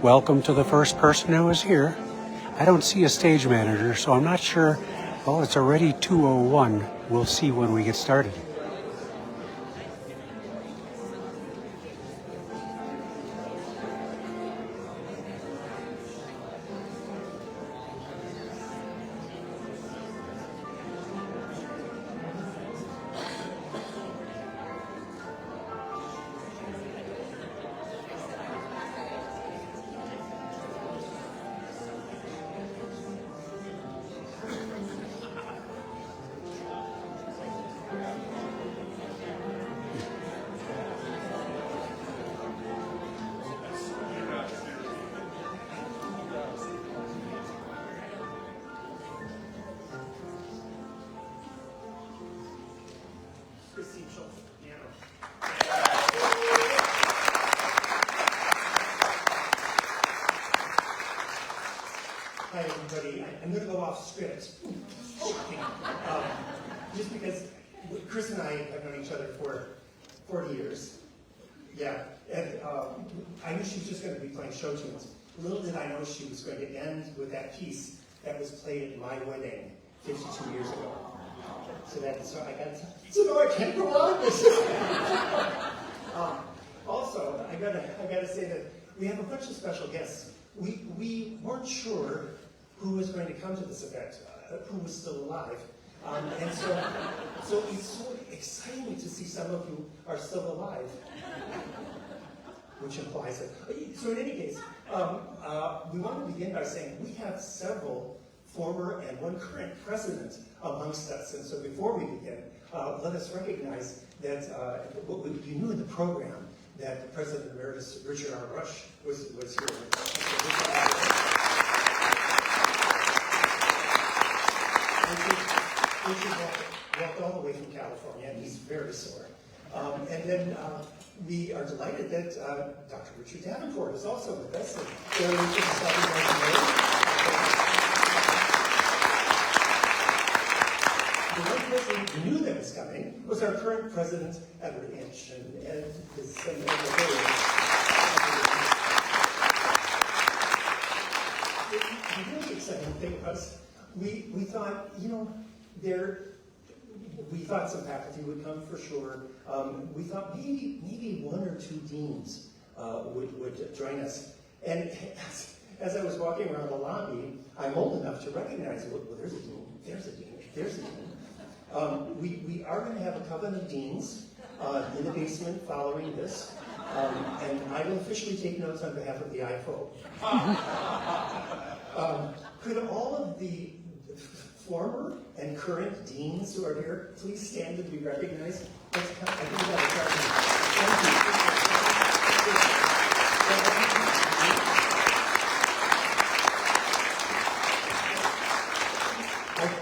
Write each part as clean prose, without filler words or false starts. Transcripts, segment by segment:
welcome to the first person who is here. I don't see a stage manager, so I'm not sure. Well, it's already 2:01. We'll see when we get started. Hi, everybody. I'm going to go off script. Just because Chris and I have known each other for 40 years. Yeah, and I knew she was just going to be playing show tunes. Little did I know she was going to end with that piece that was played at my wedding 52 years ago. So now I can't go on. Also, I gotta say that we have a bunch of special guests. We weren't sure who was going to come to this event, who was still alive. And so it's so exciting to see some of you are still alive, which implies it. So in any case, we want to begin by saying we have several former and one current president amongst us. And so before we begin, let us recognize that you knew in the program that President Emeritus Richard R. Rush was here. Richard walked all the way from California, and he's very sore. And then we are delighted that Dr. Richard Davenport is also with us. The one person who knew that was coming was our current president, Edward Inch, and Ed is saying the really exciting thing was we thought, we thought some faculty would come for sure. We thought maybe one or two deans would join us. And as I was walking around the lobby, I'm old enough to recognize, well, there's a dean, there's a dean, there's a dean. We are going to have a coven of deans in the basement following this, and I will officially take notes on behalf of the IFO. Could all of the former and current deans who are here please stand and be recognized? Thank you.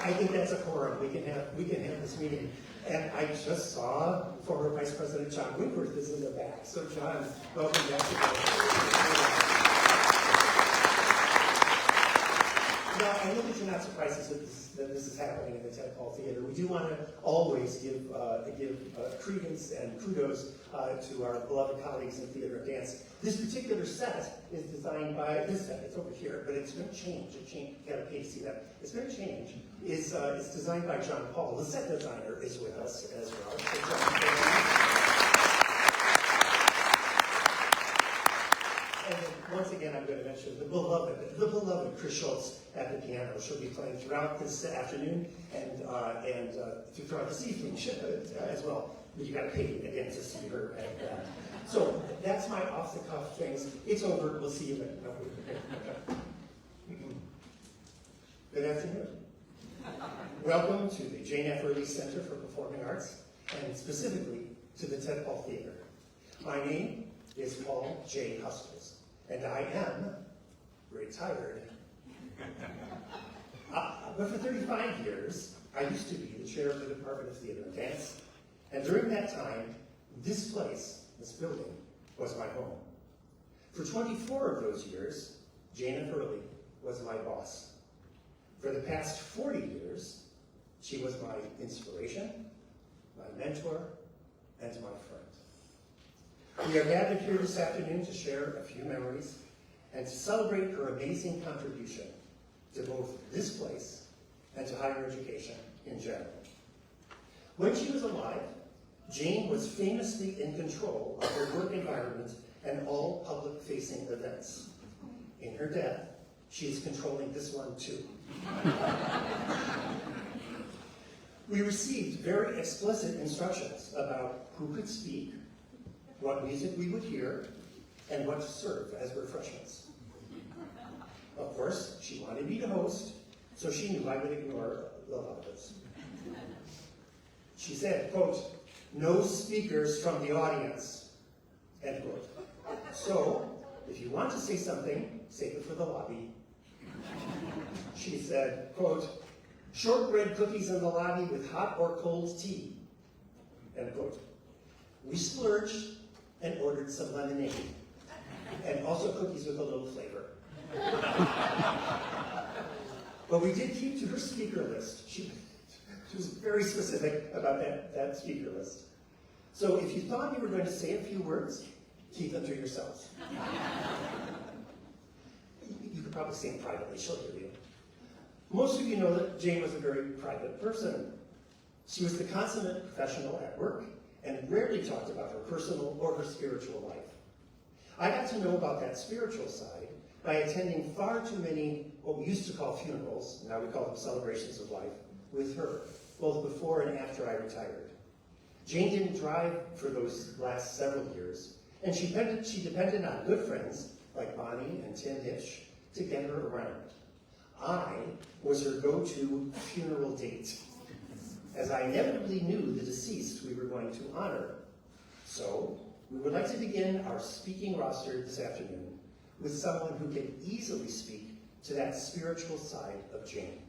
I think that's a quorum. We can have this meeting. And I just saw former Vice President John Winkworth is in the back. So John, welcome back to Now, I know that you're not surprised that this is happening in the Ted Hall Theater. We do want to always give credence and kudos to our beloved colleagues in theater and dance. This particular set is designed by, it's over here, but it's going to change. You got to pay to see that. It's going to change. It's designed by John Paul. The set designer is with us as well. And then once again, I'm going to mention the beloved Chris Schultz at the piano. She'll be playing throughout this afternoon and throughout this evening as well. You got to pay again to see her. And, so that's my off-the-cuff things. It's over. We'll see you later. Good afternoon. Welcome to the Jane F. Earley Center for Performing Arts, and specifically to the Ted Hall Theater. My name is Paul J. Hustles, and I am retired. But for 35 years, I used to be the chair of the Department of Theater and Dance, and during that time, this place, this building, was my home. For 24 of those years, Jane F. Earley was my boss. For the past 40 years, she was my inspiration, my mentor, and my friend. We are gathered here this afternoon to share a few memories and to celebrate her amazing contribution to both this place and to higher education in general. When she was alive, Jane was famously in control of her work environment and all public-facing events. In her death, she is controlling this one too. We received very explicit instructions about who could speak, what music we would hear, and what to serve as refreshments. Of course, she wanted me to host, so she knew I would ignore the laws. She said, quote, "No speakers from the audience," end quote. So, if you want to say something, save it for the lobby. She said, quote, "Shortbread cookies in the lobby with hot or cold tea," end quote. We splurged and ordered some lemonade, and also cookies with a little flavor. But we did keep to her speaker list. She was very specific about that speaker list. So if you thought you were going to say a few words, keep them to yourselves. You could probably say them privately, she'll hear you. Most of you know that Jane was a very private person. She was the consummate professional at work and rarely talked about her personal or her spiritual life. I got to know about that spiritual side by attending far too many, what we used to call funerals, now we call them celebrations of life, with her, both before and after I retired. Jane didn't drive for those last several years, and she depended on good friends like Bonnie and Tim Hitch to get her around. I was her go-to funeral date, as I inevitably knew the deceased we were going to honor. So, we would like to begin our speaking roster this afternoon with someone who can easily speak to that spiritual side of Jane.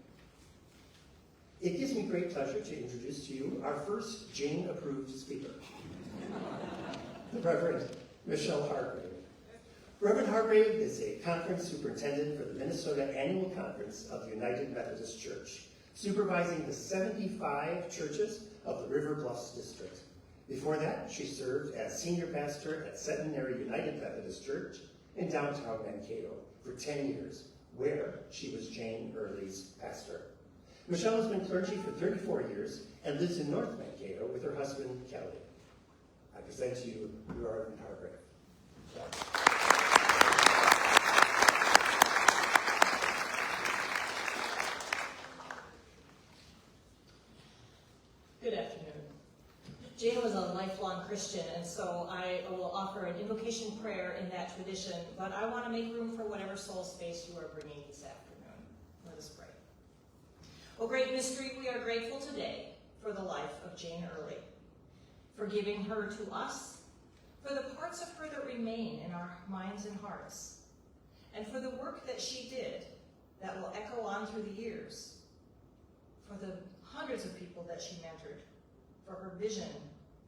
It gives me great pleasure to introduce to you our first Jane-approved speaker, the Reverend Michelle Hargrave. Reverend Hargrave is a conference superintendent for the Minnesota Annual Conference of the United Methodist Church, supervising the 75 churches of the River Bluffs District. Before that, she served as senior pastor at Centenary United Methodist Church in downtown Mankato for 10 years, where she was Jane Earley's pastor. Michelle has been clergy for 34 years and lives in North Mankato with her husband, Kelly. I present to you Reverend Hargrave. Good afternoon. Jane was a lifelong Christian, and so I will offer an invocation prayer in that tradition, but I want to make room for whatever soul space you are bringing this afternoon. Let us pray. O great mystery, we are grateful today for the life of Jane Earley, for giving her to us, for the parts of her that remain in our minds and hearts, and for the work that she did that will echo on through the years, for the hundreds of people that she mentored, for her vision,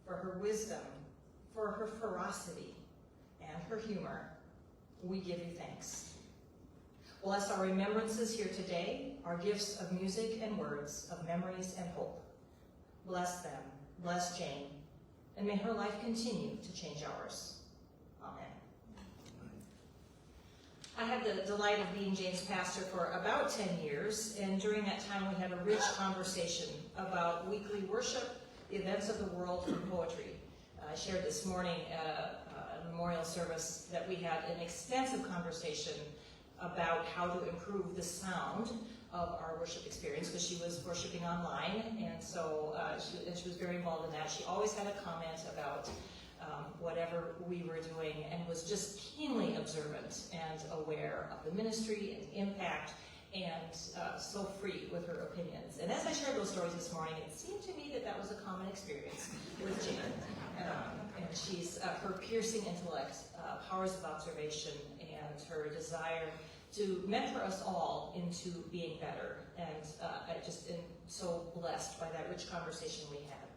for her wisdom, for her ferocity, and her humor. We give you thanks. Bless our remembrances here today, our gifts of music and words, of memories and hope. Bless them, bless Jane, and may her life continue to change ours. Amen. I had the delight of being Jane's pastor for about 10 years, and during that time we had a rich conversation about weekly worship, the events of the world, and poetry. I shared this morning at a memorial service that we had an extensive conversation about how to improve the sound of our worship experience, because she was worshiping online, and so she was very involved in that. She always had a comment about whatever we were doing, and was just keenly observant and aware of the ministry and the impact, and so free with her opinions. And as I shared those stories this morning, it seemed to me that that was a common experience with Jane. And she's her piercing intellect, powers of observation, and her desire to mentor us all into being better. And I just am so blessed by that rich conversation we had.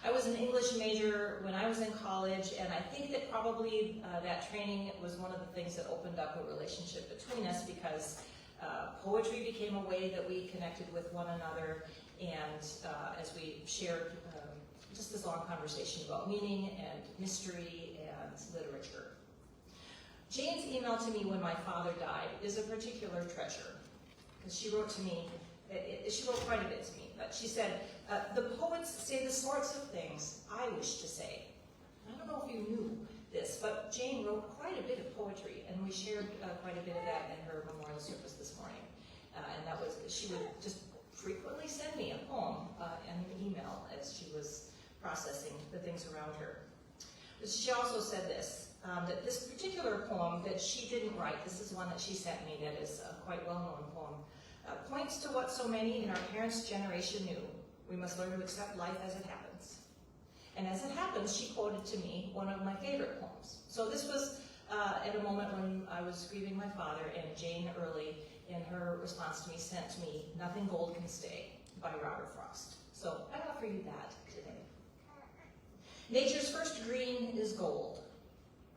I was an English major when I was in college, and I think that probably that training was one of the things that opened up a relationship between us, because poetry became a way that we connected with one another, and as we shared just this long conversation about meaning and mystery and literature. Jane's email to me when my father died is a particular treasure, because she wrote to me, she wrote quite a bit to me, but she said, the poets say the sorts of things I wish to say. I don't know if you knew this, but Jane wrote quite a bit of poetry, and we shared quite a bit of that in her memorial service this morning. And that was, she would just frequently send me a poem and an email as she was processing the things around her. But she also said this, that this particular poem that she didn't write, this is one that she sent me that is a quite well-known poem, points to what so many in our parents' generation knew. We must learn to accept life as it happens. And as it happens, she quoted to me one of my favorite poems. So this was at a moment when I was grieving my father, and Jane Earley, in her response to me, sent me Nothing Gold Can Stay by Robert Frost. So I offer you that today. Nature's first green is gold,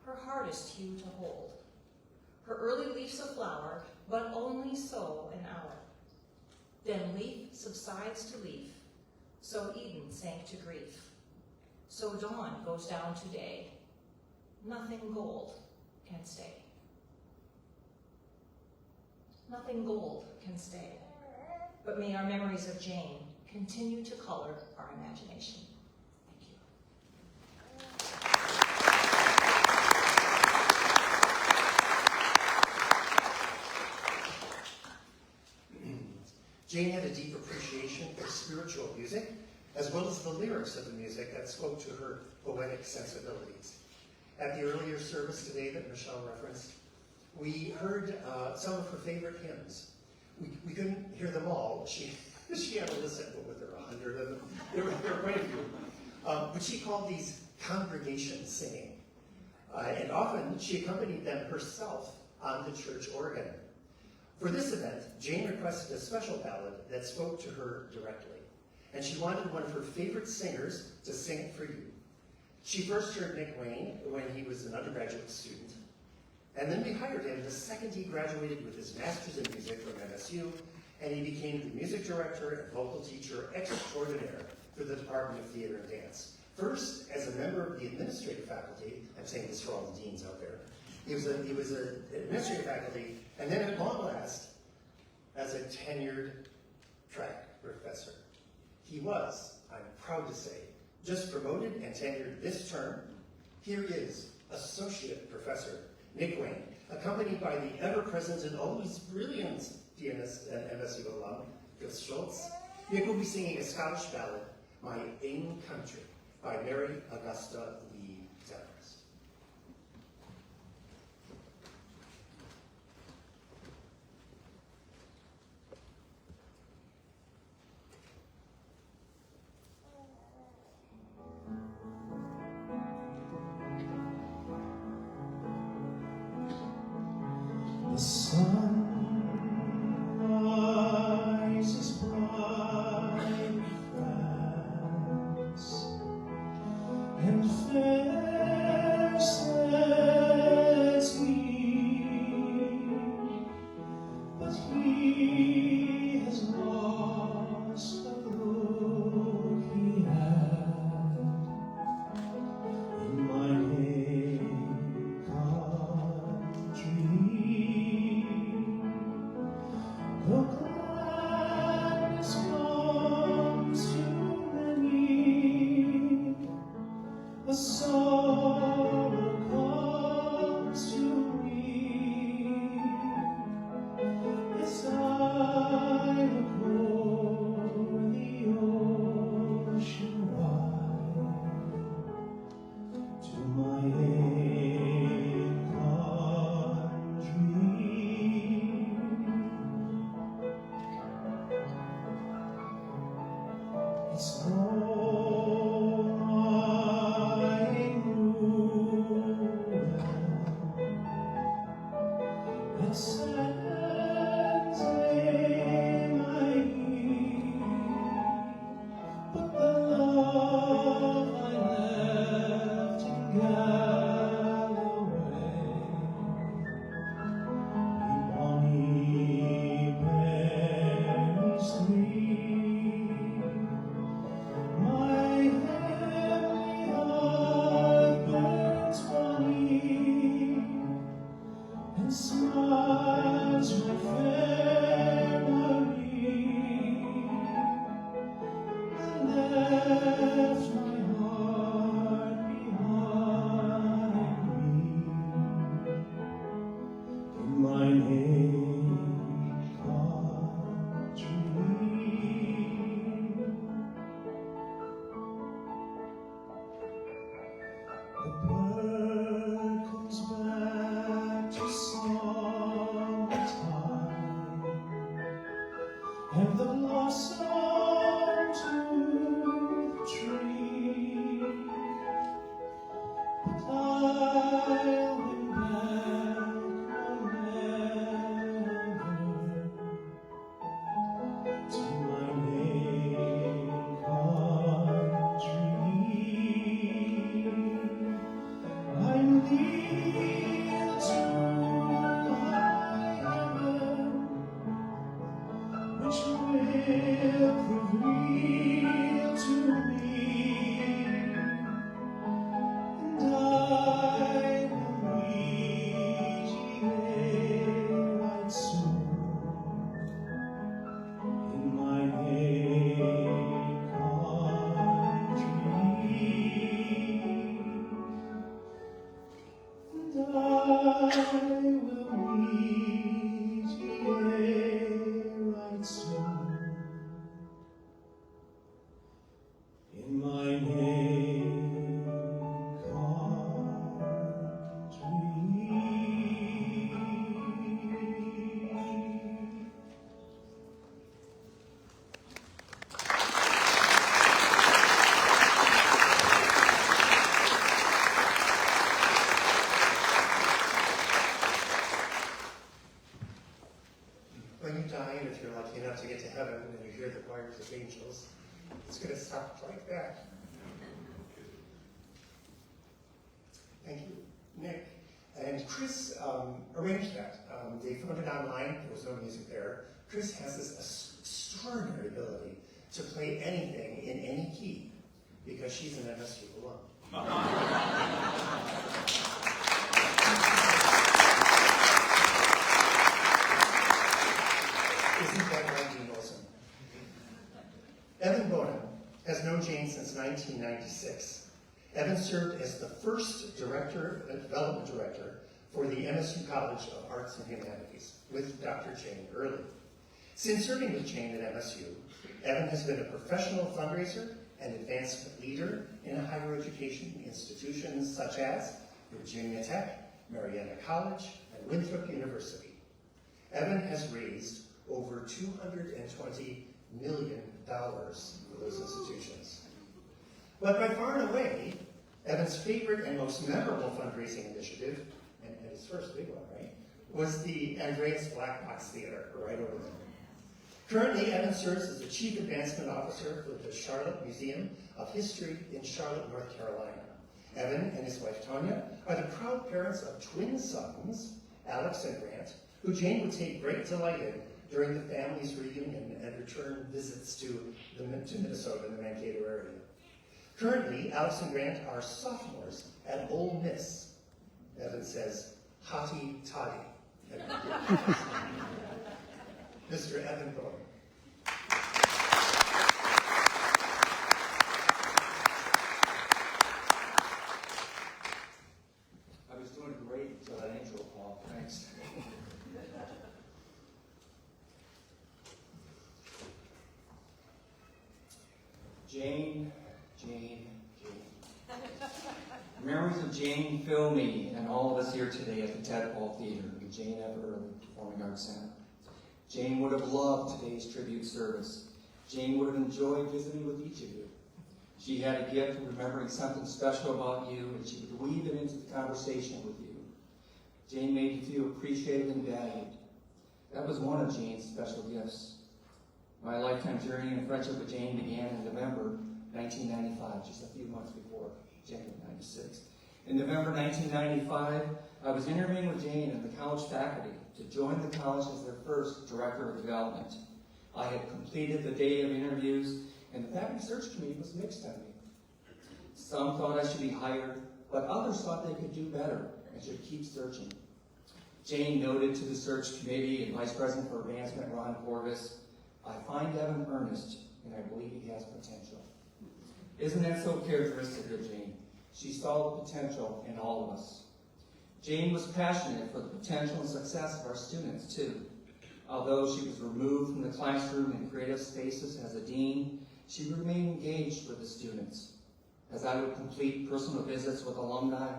her hardest hue to hold. Her early leaf's a flower, but only so an hour. Then leaf subsides to leaf, so Eden sank to grief. So dawn goes down to day. Nothing gold can stay. Nothing gold can stay. But may our memories of Jane continue to color our imagination. Jane had a deep appreciation for spiritual music, as well as the lyrics of the music that spoke to her poetic sensibilities. At the earlier service today that Michelle referenced, we heard some of her favorite hymns. We couldn't hear them all. She had a list of, what, there were 100 of them. There were quite a few. But she called these congregation singing. And often she accompanied them herself on the church organ. For this event, Jane requested a special ballad that spoke to her directly. And she wanted one of her favorite singers to sing it for you. She first heard Nick Wayne when he was an undergraduate student. And then we hired him the second he graduated with his master's in music from MSU, and he became the music director and vocal teacher extraordinaire for the Department of Theater and Dance. First, as a member of the administrative faculty, I'm saying this for all the deans out there, he was an administrative faculty, and then at long last, as a tenured track professor. He was, I'm proud to say, just promoted and tenured this term. Here is Associate Professor Nick Wayne, accompanied by the ever-present and always brilliant pianist and MSU alum, Gus Schultz. Nick will be singing a Scottish ballad, My Ain Country, by Mary Augusta Lee Demarest. The sun rises bright in France, and fair sets me, but he has lost the look he had in my native country. The gladness comes to many, the sorrow comes to me, as I look o'er the ocean wide to my ain country. It's no wine ruin that sends in my need, but the love I left in Galloway, in bonny Penny Street. My heavenly husband's money prove real to me, and I will meet ye there right soon in my native country, and I will meet ye there right soon in my native country. When you die, and if you're lucky enough to get to heaven and you hear the choirs of angels, it's going to sound like that. Thank you, Nick. And Chris arranged that. They found it online. There was no music there. Chris has this extraordinary ability to play anything in any key because she's an MSU alum. Isn't that right, Dean Wilson? Evan Bonham has known Jane since 1996. Evan served as the first development director for the MSU College of Arts and Humanities with Dr. Jane Earley. Since serving with Jane at MSU, Evan has been a professional fundraiser and advancement leader in higher education institutions such as Virginia Tech, Marietta College, and Winthrop University. Evan has raised over $220 million for those institutions. But by far and away, Evan's favorite and most memorable fundraising initiative, and his first big one, right, was the Andreas Black Box Theater, right over there. Currently, Evan serves as the Chief Advancement Officer for the Charlotte Museum of History in Charlotte, North Carolina. Evan and his wife, Tanya, are the proud parents of twin sons, Alex and Grant, who Jane would take great delight in during the family's reunion and return visits to Minnesota and the Mankato area. Currently, Alex and Grant are sophomores at Ole Miss. Evan says, hotty toddy. Mr. Evan Bowen. I was doing great until that intro, Paul. Thanks. Jane. Memories of Jane fill me and all of us here today at the Tadpole Theater, the Jane F. Earley Performing Arts Center. Jane would have loved today's tribute service. Jane would have enjoyed visiting with each of you. She had a gift of remembering something special about you, and she would weave it into the conversation with you. Jane made you feel appreciated and valued. That was one of Jane's special gifts. My lifetime journey and friendship with Jane began in November 1995, just a few months before January 96. In November 1995, I was interviewing with Jane and the college faculty to join the college as their first director of development. I had completed the day of interviews, and the faculty search committee was mixed on me. Some thought I should be hired, but others thought they could do better and should keep searching. Jane noted to the search committee and Vice President for Advancement, Ron Corvus, I find Evan earnest, and I believe he has potential. Isn't that so characteristic of Jane? She saw the potential in all of us. Jane was passionate for the potential and success of our students, too. Although she was removed from the classroom and creative spaces as a dean, she remained engaged with the students. As I would complete personal visits with alumni,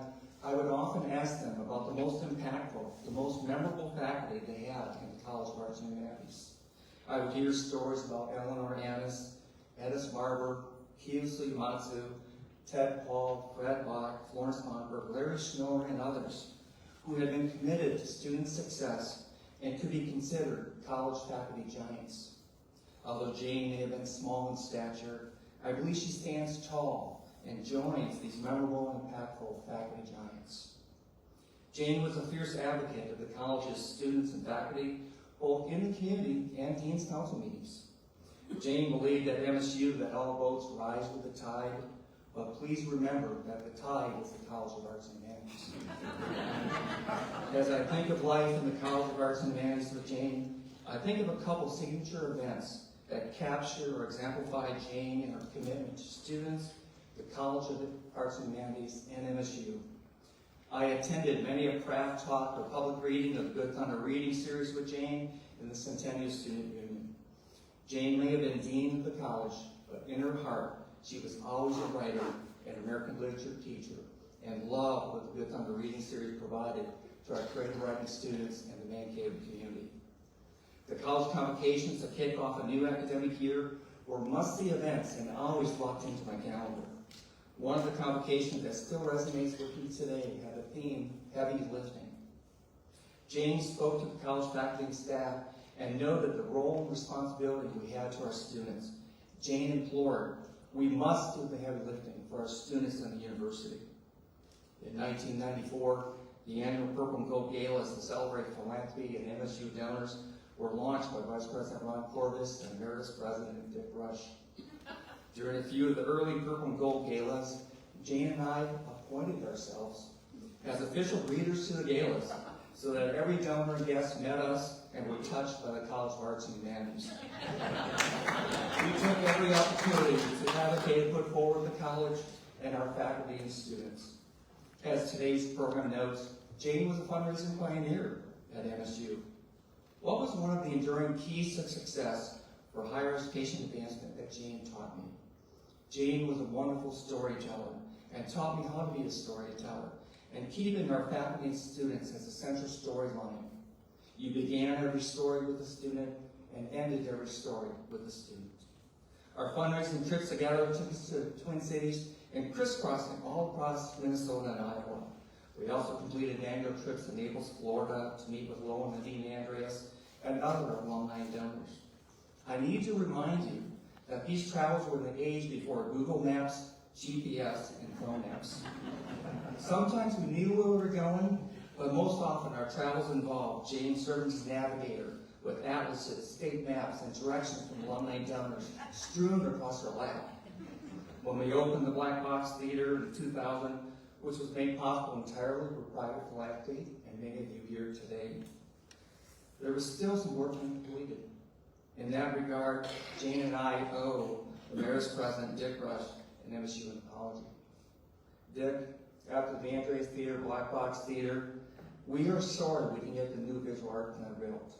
I would often ask them about the most impactful, the most memorable faculty they had in the College of Arts and Humanities. I would hear stories about Eleanor Annis, Edis Barber, Kiyosui Matsu, Ted Paul, Fred Bach, Florence Momberg, Larry Schnorr, and others who had been committed to student success and could be considered college faculty giants. Although Jane may have been small in stature, I believe she stands tall and joins these memorable and impactful faculty giants. Jane was a fierce advocate of the college's students and faculty, both in the community and Dean's Council meetings. Jane believed at MSU that all boats rise with the tide, but please remember that the tide is the College of Arts and Humanities. As I think of life in the College of Arts and Humanities with Jane, I think of a couple signature events that capture or exemplify Jane and her commitment to students, the College of the Arts and Humanities, and MSU. I attended many a craft talk or public reading of the Good Thunder reading series with Jane in the Centennial Student Union. Jane may have been dean of the college, but in her heart, she was always a writer and American literature teacher, and loved what the Good Thunder reading series provided to our creative writing students and the Mankato community. The college convocations to kick off a new academic year were must-see events and always locked into my calendar. One of the convocations that still resonates with me today had the theme, Heavy Lifting. Jane spoke to the college faculty and staff and noted the role and responsibility we had to our students. Jane implored, we must do the heavy lifting for our students in the university. In 1994, the annual Purple and Gold Galas to celebrate philanthropy and MSU donors were launched by Vice President Ron Corvus and Emeritus President Dick Rush. During a few of the early Purple and Gold Galas, Jane and I appointed ourselves as official readers to the galas so that every donor and guest met us and were touched by the College of Arts and Humanities. We took every opportunity to advocate and put forward the college and our faculty and students. As today's program notes, Jane was a fundraising pioneer at MSU. What was one of the enduring keys to success for higher education advancement that Jane taught me? Jane was a wonderful storyteller and taught me how to be a storyteller and keeping our faculty and students as a central storyline. You began every story with a student and ended every story with a student. Our fundraising trips together took us to the Twin Cities and crisscrossing all across Minnesota and Iowa. We also completed annual trips to Naples, Florida to meet with Lowell and Nadine Andreas and other alumni and donors. I need to remind you that these travels were the age before Google Maps, GPS, and phone apps. Sometimes we knew where we were going, but most often our travels involved Jane serving as navigator with atlases, state maps, and directions from alumni and donors strewn across her lap. When we opened the Black Box Theater in 2000, which was made possible entirely for private philanthropy, and many of you here today, there was still some work completed. In that regard, Jane and I owe Emeritus President Dick Rush and MSU an apology. Dick, after the Andreas Theater, Black Box Theater, we are sorry we didn't get the new visual art plan built.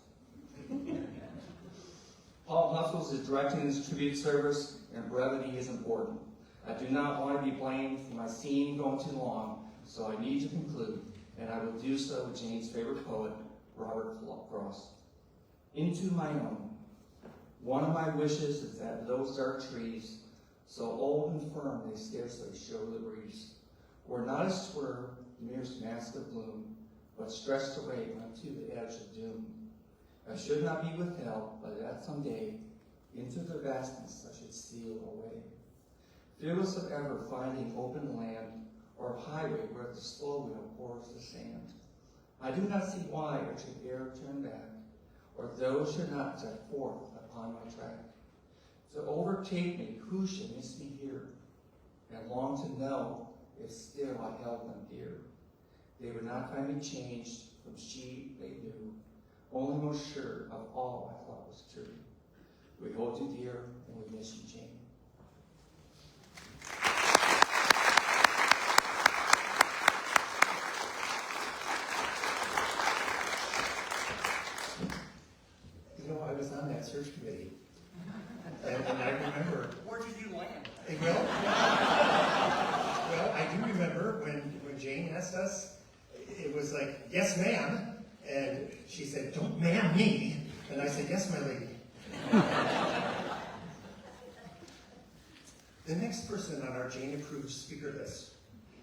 Paul Hustles is directing this tribute service, and brevity is important. I do not want to be blamed for my scene going too long, so I need to conclude, and I will do so with Jane's favorite poet, Robert Frost. Into my own. One of my wishes is that those dark trees, so old and firm they scarcely show the breeze, were not a swerve, merest mask of gloom, but stretched away unto the edge of doom. I should not be withheld, but that someday, into their vastness I should steal away. Fearless of ever finding open land, or highway where the slow wheel pours the sand. I do not see why I should e'er turn back, or those should not set forth upon my track. To overtake me, who should miss me here, and long to know if still I held them dear. They would not find me changed from she they knew, only most sure of all I thought was true. We hold you dear, and we miss you, Jane. You know, I was on that search committee, and I remember. Where did you land? Well, I do remember when Jane asked us, it was like, yes, ma'am, and she said, don't ma'am me, and I said, yes, my lady. The next person on our Jane-approved speaker list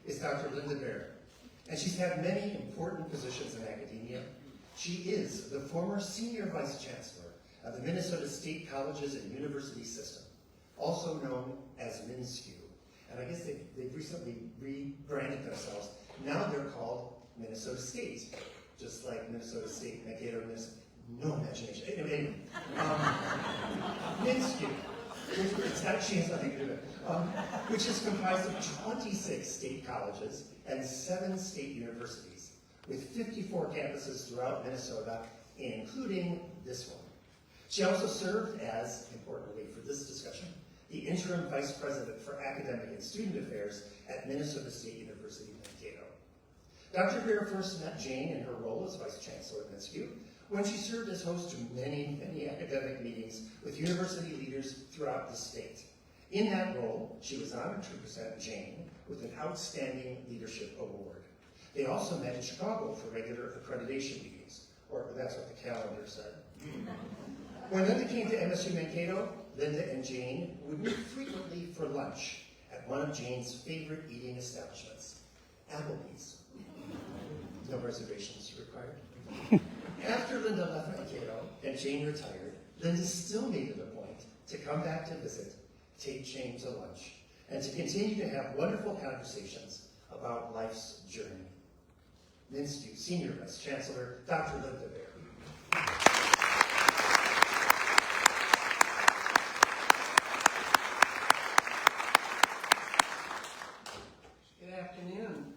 is Dr. Linda Baer, and she's had many important positions in academia. She is the former Senior Vice Chancellor of the Minnesota State Colleges and University System, also known as MinSCU. And I guess they've recently rebranded themselves. Now they're called Minnesota State, just like Minnesota State, Mankato, no imagination. Anyway, MinSCU. She has nothing to do with it. Which is comprised of 26 state colleges and 7 state universities, with 54 campuses throughout Minnesota, including this one. She also served as, importantly for this discussion, the interim vice president for academic and student affairs at Minnesota State University, Mankato. Dr. Greer first met Jane in her role as vice chancellor at MSU when she served as host to many, many academic meetings with university leaders throughout the state. In that role, she was honored to present Jane with an Outstanding Leadership Award. They also met in Chicago for regular accreditation meetings, or that's what the calendar said. When Linda came to MSU Mankato, Linda and Jane would meet frequently for lunch at one of Jane's favorite eating establishments, Applebee's. No reservations required. After Linda left Mankato and Jane retired, Linda still made it a point to come back to visit, take Jane to lunch, and to continue to have wonderful conversations about life's journey. MNSTU Senior Vice Chancellor, Dr. Linda Bear. Good afternoon.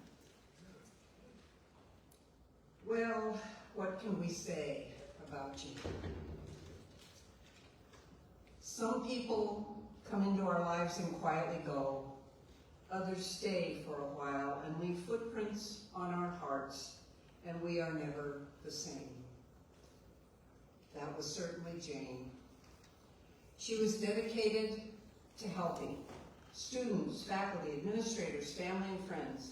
Well, what can we say about you? Some people come into our lives and quietly go. Others stay for a while and leave footprints on our hearts, and we are never the same. That was certainly Jane. She was dedicated to helping students, faculty, administrators, family, and friends.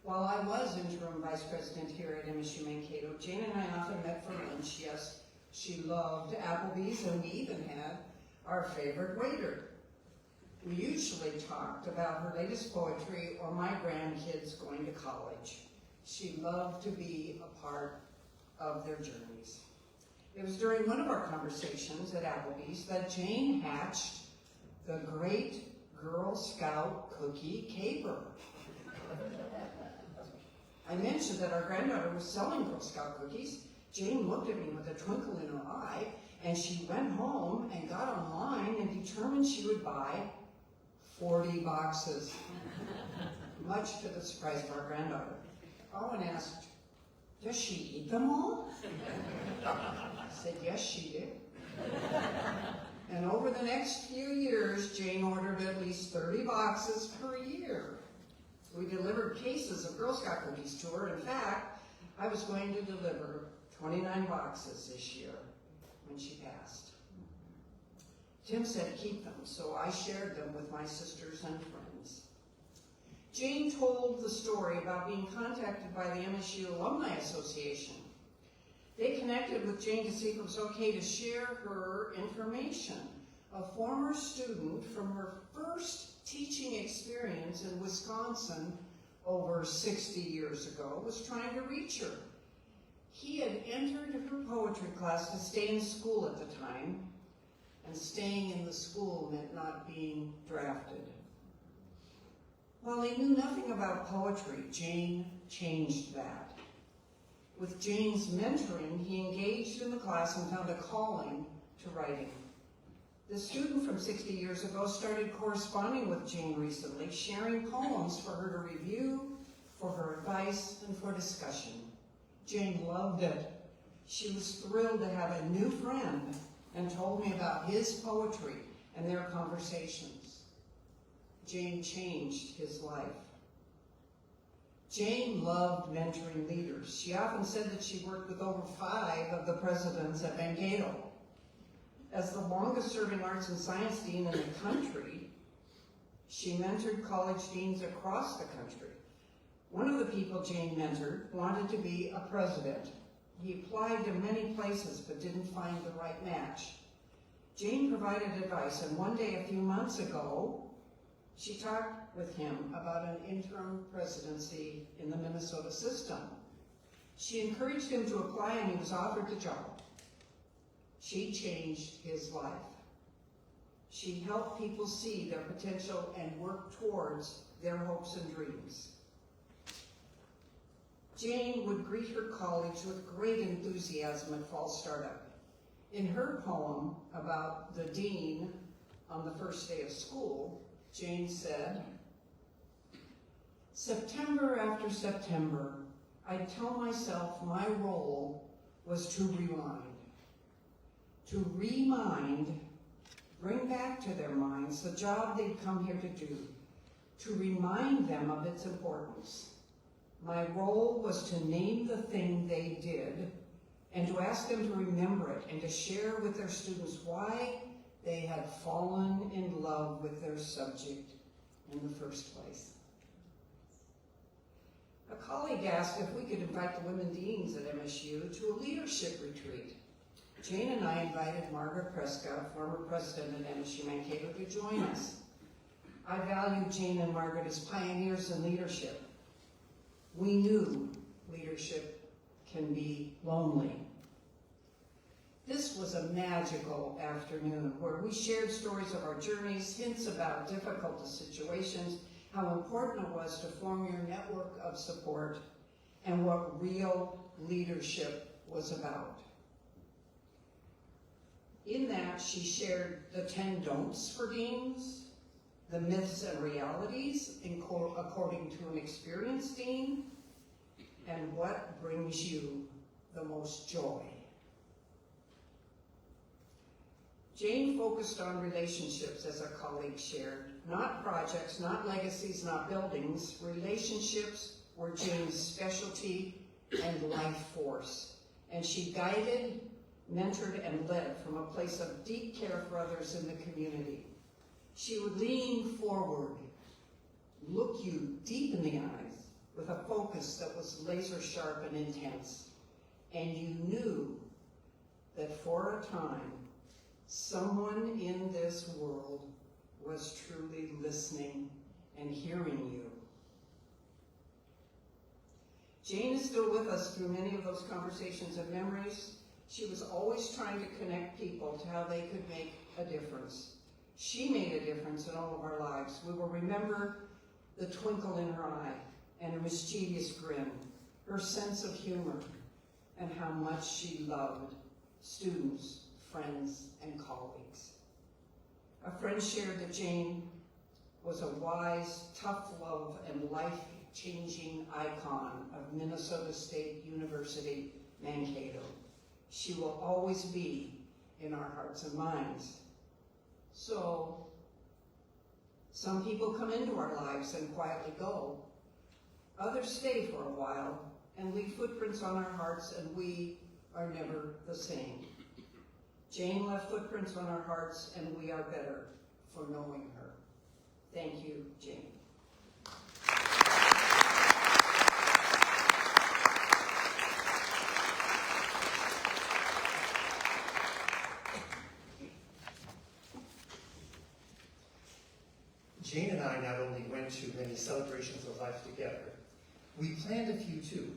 While I was interim vice president here at MSU Mankato, Jane and I often met for lunch. Yes, she loved Applebee's, and we even had our favorite waiter. We usually talked about her latest poetry or my grandkids going to college. She loved to be a part of their journeys. It was during one of our conversations at Applebee's that Jane hatched the great Girl Scout cookie caper. I mentioned that our granddaughter was selling Girl Scout cookies. Jane looked at me with a twinkle in her eye, and she went home and got online and determined she would buy 40 boxes, much to the surprise of our granddaughter. Owen asked, "Does she eat them all?" I said, "Yes, she did." And over the next few years, Jane ordered at least 30 boxes per year. We delivered cases of Girl Scout cookies to her. In fact, I was going to deliver 29 boxes this year when she passed. Tim said keep them, so I shared them with my sisters and friends. Jane told the story about being contacted by the MSU Alumni Association. They connected with Jane to see if it was okay to share her information. A former student from her first teaching experience in Wisconsin over 60 years ago was trying to reach her. He had entered her poetry class to stay in school at the time, and staying in the school meant not being drafted. While he knew nothing about poetry, Jane changed that. With Jane's mentoring, he engaged in the class and found a calling to writing. The student from 60 years ago started corresponding with Jane recently, sharing poems for her to review, for her advice, and for discussion. Jane loved it. She was thrilled to have a new friend and told me about his poetry and their conversations. Jane changed his life. Jane loved mentoring leaders. She often said that she worked with over 5 of the presidents at Mankato. As the longest-serving arts and science dean in the country, she mentored college deans across the country. One of the people Jane mentored wanted to be a president. He applied to many places but didn't find the right match. Jane provided advice, and one day a few months ago, she talked with him about an interim presidency in the Minnesota system. She encouraged him to apply, and he was offered the job. She changed his life. She helped people see their potential and work towards their hopes and dreams. Jane would greet her colleagues with great enthusiasm at Fall Startup. In her poem about the dean, on the first day of school, Jane said, "September after September, I'd tell myself my role was to rewind. To bring back to their minds the job they'd come here to do, to remind them of its importance. My role was to name the thing they did and to ask them to remember it and to share with their students why they had fallen in love with their subject in the first place." A colleague asked if we could invite the women deans at MSU to a leadership retreat. Jane and I invited Margaret Prescott, former president at MSU Mankato, to join us. I valued Jane and Margaret as pioneers in leadership. We knew leadership can be lonely. This was a magical afternoon where we shared stories of our journeys, hints about difficult situations, how important it was to form your network of support, and what real leadership was about. In that, she shared the 10 don'ts for deans, the myths and realities according to an experienced dean, and what brings you the most joy. Jane focused on relationships, as a colleague shared. Not projects, not legacies, not buildings. Relationships were Jane's specialty and life force. And she guided, mentored, and led from a place of deep care for others in the community. She would lean forward, look you deep in the eyes with a focus that was laser sharp and intense. And you knew that for a time, someone in this world was truly listening and hearing you. Jane is still with us through many of those conversations and memories. She was always trying to connect people to how they could make a difference. She made a difference in all of our lives. We will remember the twinkle in her eye and her mischievous grin, her sense of humor, and how much she loved students, friends, and colleagues. A friend shared that Jane was a wise, tough love, and life-changing icon of Minnesota State University, Mankato. She will always be in our hearts and minds. So, some people come into our lives and quietly go. Others stay for a while and leave footprints on our hearts, and we are never the same. Jane left footprints on our hearts, and we are better for knowing her. Thank you, Jane. Jane and I not only went to many celebrations of life together, we planned a few too,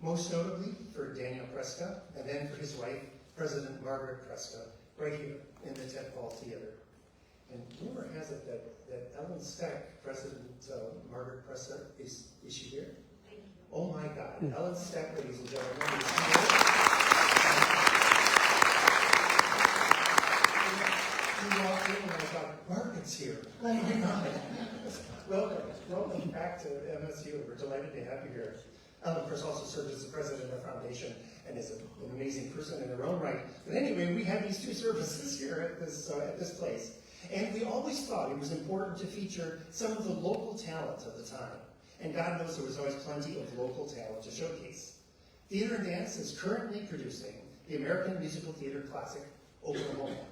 most notably for Daniel Prescott, and then for his wife, President Margaret Prescott, right here in the Ted Paul Theater. And rumor has it that Ellen Steck, President Margaret Prescott, is she here? Thank you. Oh my God, Ellen Steck, ladies and gentlemen, is here. We walked in and I thought, Margaret's here. Oh my God. Welcome back to MSU. We're delighted to have you here. Ellen, of course, also served as the president of the foundation and is an amazing person in her own right. But anyway, we have these two services here at this place. And we always thought it was important to feature some of the local talent of the time. And God knows there was always plenty of local talent to showcase. Theater and Dance is currently producing the American Musical Theater Classic, Oklahoma.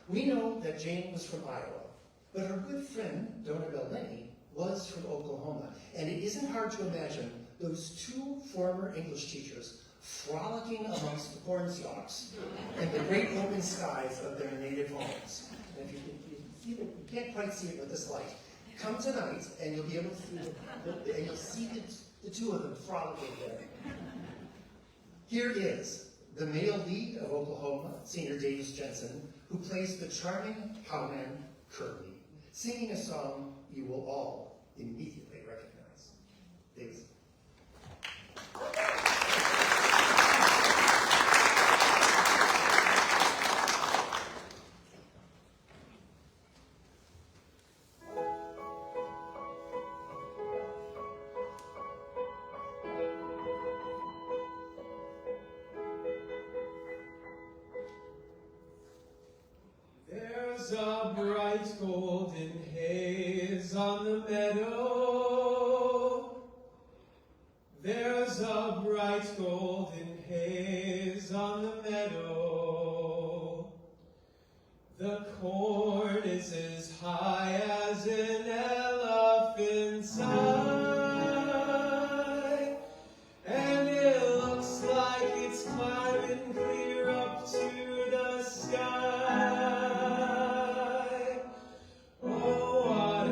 We know that Jane was from Iowa, but her good friend, Donna Lenny, was from Oklahoma. And it isn't hard to imagine those two former English teachers frolicking amongst the corn stalks and the great open skies of their native homes. And if you can't quite see it with this light, come tonight and you'll be able to and you'll see the two of them frolicking there. Here is the male lead of Oklahoma, Senior Davis Jensen, who plays the charming cowman Curly, singing a song you will all immediately recognize. Davis. There's a bright golden haze on the meadow. There's a bright golden haze on the meadow. The corn is as high as an elephant's eye, and it looks like it's climbing clear up to the sky. Oh, what a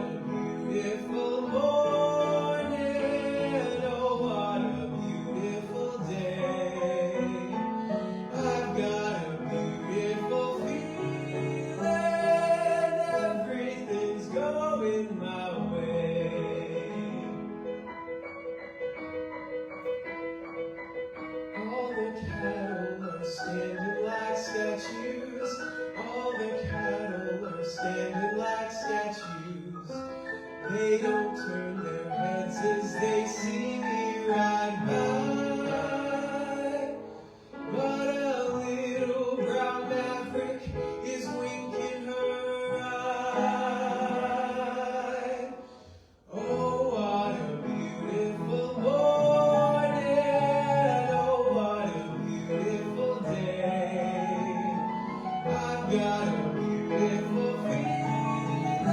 beautiful morning, oh, what a beautiful day. I've got a beautiful feeling, everything's going my way. All the cattle are standing like statues. All the cattle are standing like statues. They don't turn their heads as they see me ride by. But a little brown maverick is winking her eye. Oh, what a beautiful morning, oh, what a beautiful day. I've got a beautiful feeling,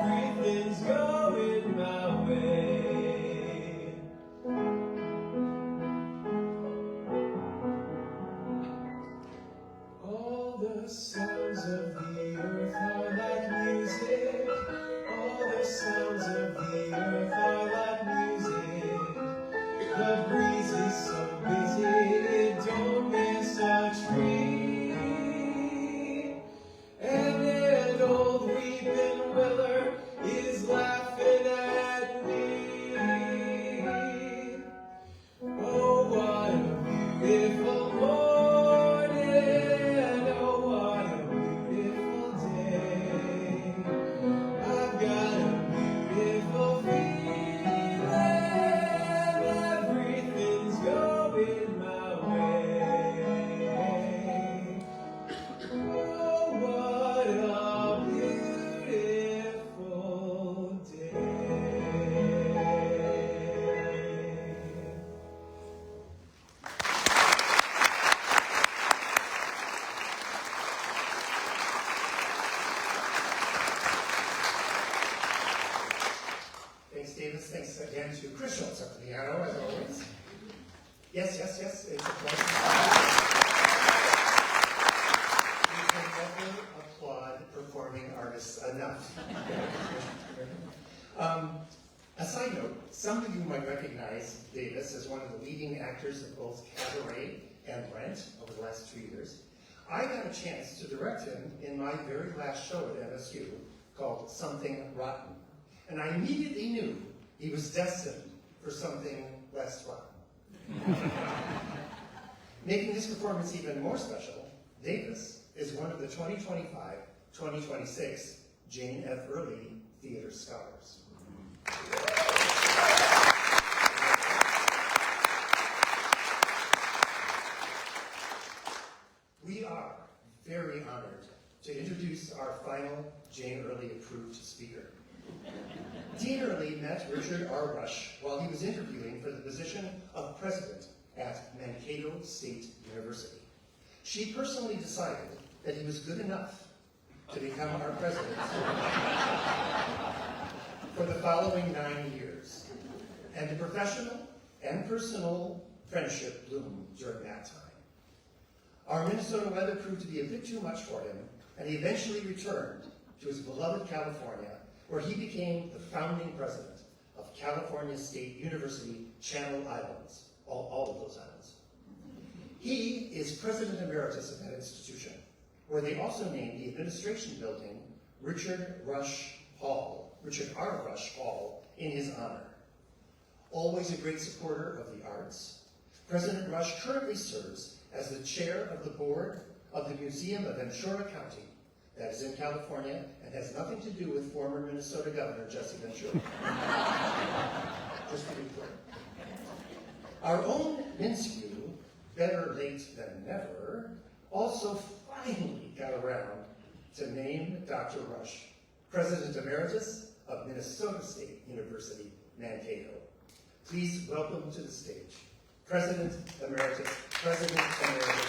everything's going my way. All the sounds of the earth are like music. All the sounds of the earth are like music. The breeze is so busy, it don't miss a tree. And an old weeping willow is laughing at me. Oh, what a beautiful morning, oh, what a beautiful day. I've got a beautiful feeling, everything's going my way. Oh, what a beautiful day. Thanks, Davis. Thanks again to Chris Schultz at the piano, as always. Yes, it's a pleasure. We can never applaud performing artists enough. A side note, some of you might recognize Davis as one of the leading actors of both Cabaret and Rent over the last 2 years. I got a chance to direct him in my very last show at MSU called Something Rotten. And I immediately knew he was destined for something less rotten. Making this performance even more special, Davis is one of the 2025-2026 Jane F. Earley Theater Scholars. We are very honored to introduce our final Jane Earley approved speaker. Dean Earley met Richard R. Rush while he was interviewing for the position of president at Mankato State University. She personally decided that he was good enough to become our president for the following 9 years, and a professional and personal friendship bloomed during that time. Our Minnesota weather proved to be a bit too much for him, and he eventually returned to his beloved California, where he became the founding president of California State University Channel Islands, all of those islands. He is president emeritus of that institution, where they also named the administration building Richard R. Rush Hall, in his honor. Always a great supporter of the arts, President Rush currently serves as the chair of the board of the Museum of Ventura County, that is in California, and has nothing to do with former Minnesota Governor Jesse Ventura. Just to be clear. Our own Minskew, better late than never, also finally got around to name Dr. Rush President Emeritus of Minnesota State University, Mankato. Please welcome to the stage President Emeritus Richard R. Rush.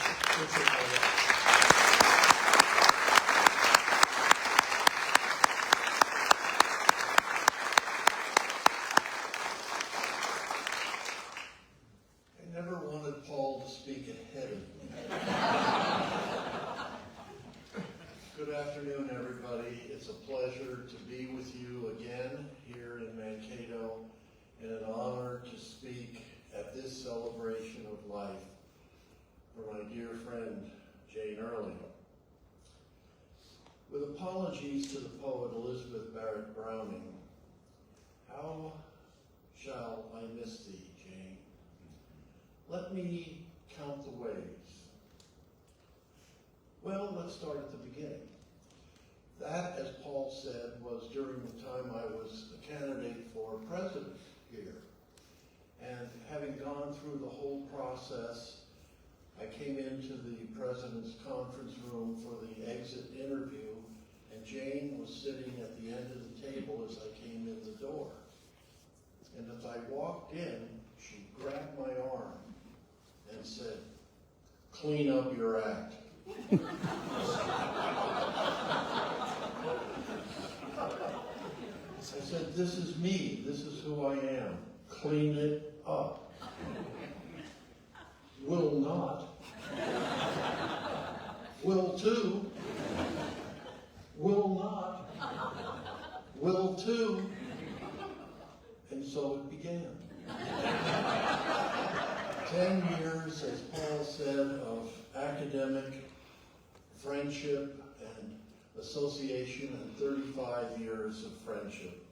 I never wanted Paul to speak ahead of me. Good afternoon, everybody. It's a pleasure to be with you again here in Mankato, and an honor to speak at this celebration of life for my dear friend, Jane Earley. With apologies to the poet Elizabeth Barrett Browning, how shall I miss thee, Jane? Let me count the ways. Well, let's start at the beginning. That, as Paul said, was during the time I was a candidate for president here. And having gone through the whole process, I came into the president's conference room for the exit interview, and Jane was sitting at the end of the table as I came in the door. And as I walked in, she grabbed my arm and said, "Clean up your act." I said, "This is me. This is who I am. Clean it up." "Will not." "Will to." "Will not." "Will to." And so it began. 10 years, as Paul said, of academic friendship and association, and 35 years of friendship.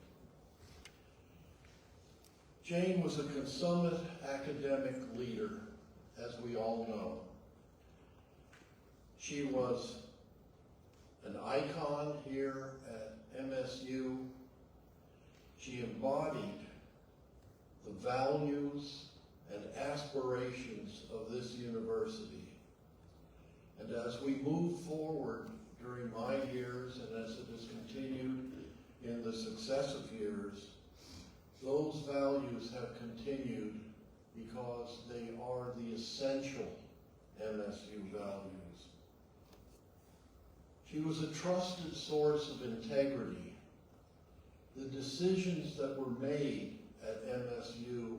Jane was a consummate academic leader, as we all know. She was an icon here at MSU. She embodied the values and aspirations of this university. And as we move forward during my years, and as it has continued in the successive years, those values have continued because they are the essential MSU values. She was a trusted source of integrity. The decisions that were made at MSU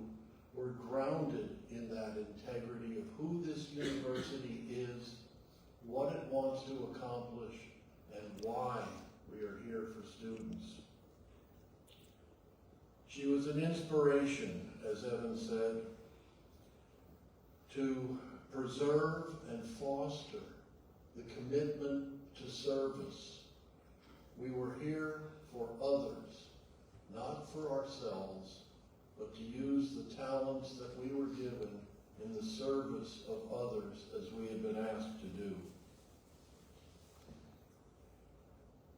were grounded in that integrity of who this university is, what it wants to accomplish, and why we are here for students. She was an inspiration, as Evan said, to preserve and foster the commitment to service. We were here for others, not for ourselves, but to use the talents that we were given in the service of others as we had been asked to do.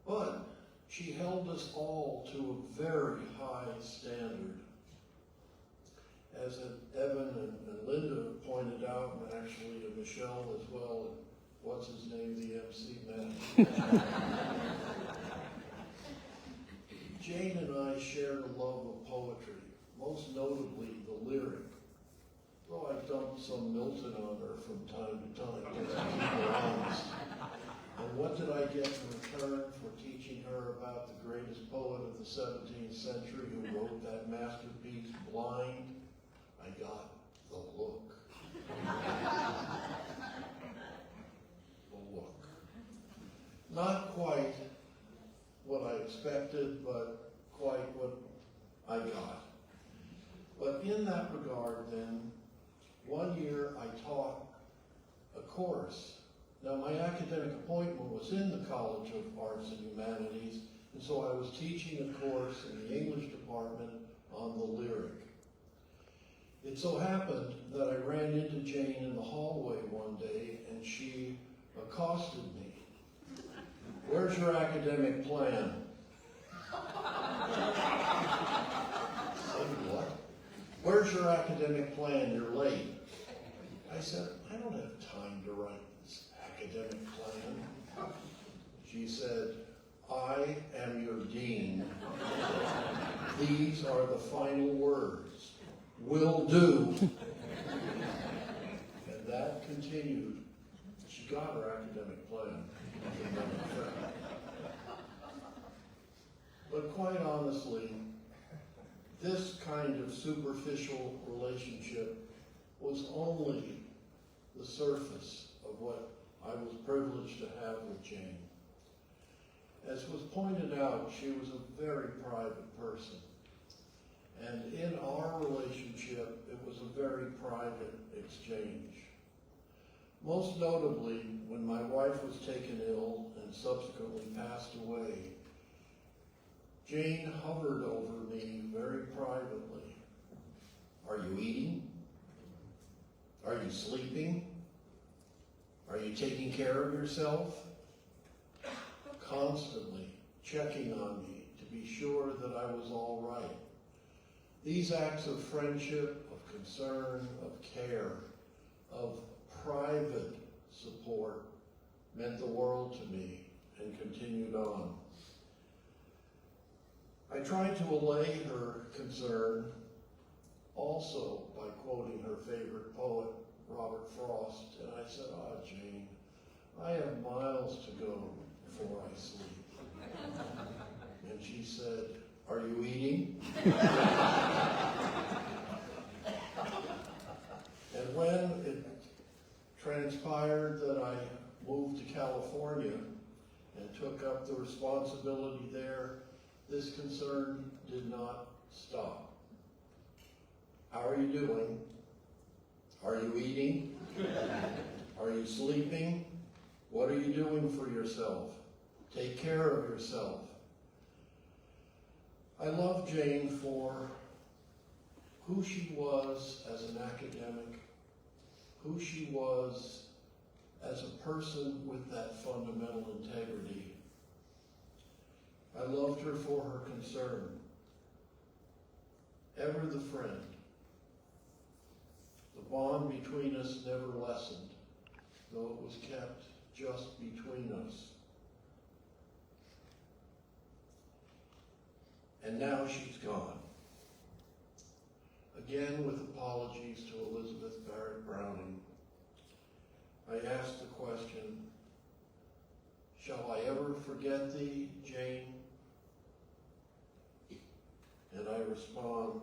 But she held us all to a very high standard. As Evan and Linda pointed out, and actually to Michelle as well, and what's his name, the MC man. Jane and I shared a love of poetry, most notably the lyric. Though I dumped some Milton on her from time to time, just to keep her honest. And what did I get in return for teaching her about the greatest poet of the 17th century who wrote that masterpiece, Blind? I got the look. The look. Not quite what I expected, but quite what I got. But in that regard, then, one year I taught a course. Now, my academic appointment was in the College of Arts and Humanities, and so I was teaching a course in the English department on the lyric. It so happened that I ran into Jane in the hallway one day, and she accosted me. "Where's your academic plan?" I said, "What? Where's your academic plan? You're late." I said, "I don't have time to write this academic plan." She said, "I am your dean. These are the final words. Will do." And that continued. She got her academic plan. But quite honestly, this kind of superficial relationship was only the surface of what I was privileged to have with Jane. As was pointed out, she was a very private person. And in our relationship, it was a very private exchange. Most notably, when my wife was taken ill and subsequently passed away, Jane hovered over me very privately. Are you eating? Are you sleeping? Are you taking care of yourself? Constantly checking on me to be sure that I was all right. These acts of friendship, of concern, of care, of private support meant the world to me and continued on. I tried to allay her concern also by quoting her favorite poet, Robert Frost, and I said, Jane, I have miles to go before I sleep. And she said, are you eating? And when it transpired that I moved to California and took up the responsibility there, this concern did not stop. How are you doing? Are you eating? Are you sleeping? What are you doing for yourself? Take care of yourself. I love Jane for who she was as an academic, who she was as a person with that fundamental integrity. I loved her for her concern, ever the friend. The bond between us never lessened, though it was kept just between us. And now she's gone. Again, with apologies to Elizabeth Barrett Browning, I asked the question, shall I ever forget thee, Jane? And I respond,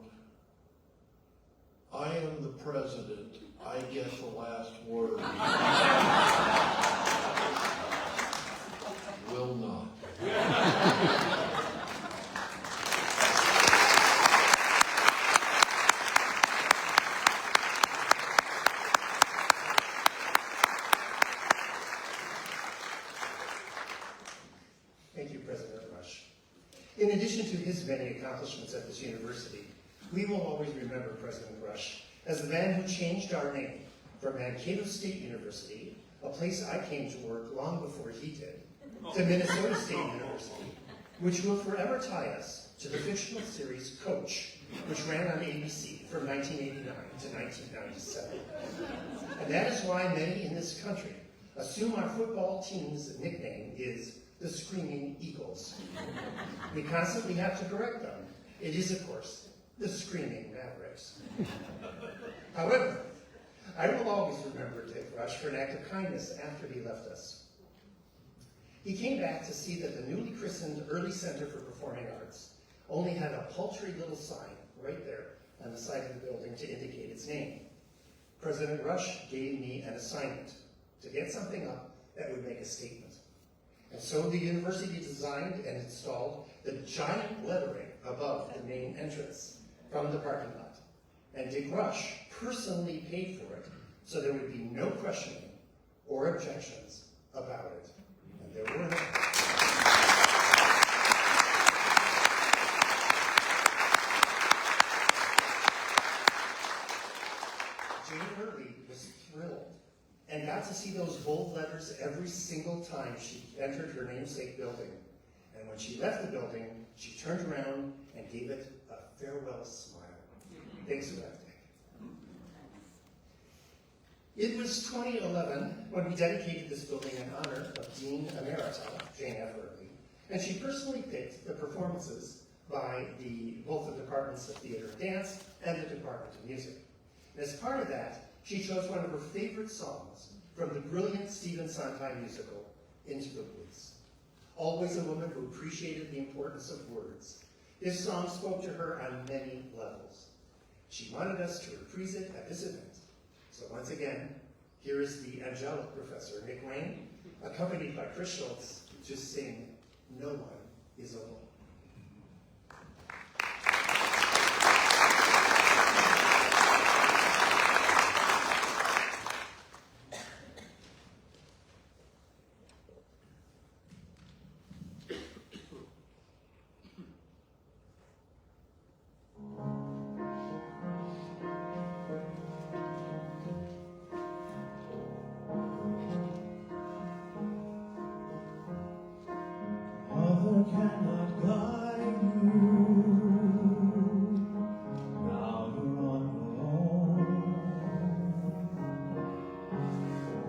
I am the president. I get the last word. Will not. Thank you, President Rush. In addition to his many accomplishments at this university, we will always remember President Rush as the man who changed our name from Mankato State University, a place I came to work long before he did, to Minnesota State University, which will forever tie us to the fictional series Coach, which ran on ABC from 1989 to 1997. And that is why many in this country assume our football team's nickname is the Screaming Eagles. We constantly have to correct them. It is, of course, the Screaming Mavericks. However, I will always remember Dick Rush for an act of kindness after he left us. He came back to see that the newly christened Earley Center for Performing Arts only had a paltry little sign right there on the side of the building to indicate its name. President Rush gave me an assignment to get something up that would make a statement. And so the university designed and installed the giant lettering above the main entrance from the parking lot. And Dick Rush personally paid for it, so there would be no questioning or objections about it. And there were none. Jane Earley was thrilled and got to see those bold letters every single time she entered her namesake building. And when she left the building, she turned around and gave it a farewell smile. Thanks for that, Dick. It was 2011 when we dedicated this building in honor of Dean Emerita, Jane F. Earley, and she personally picked the performances by both the Departments of Theater and Dance and the Department of Music. And as part of that, she chose one of her favorite songs from the brilliant Stephen Sondheim musical, Into the Woods. Always a woman who appreciated the importance of words, this song spoke to her on many levels. She wanted us to reprise it at this event. So once again, here is the angelic professor, Nick Wayne, accompanied by Chris Schultz, to sing No One is Alone. Mother cannot guide you. Now you're on your own.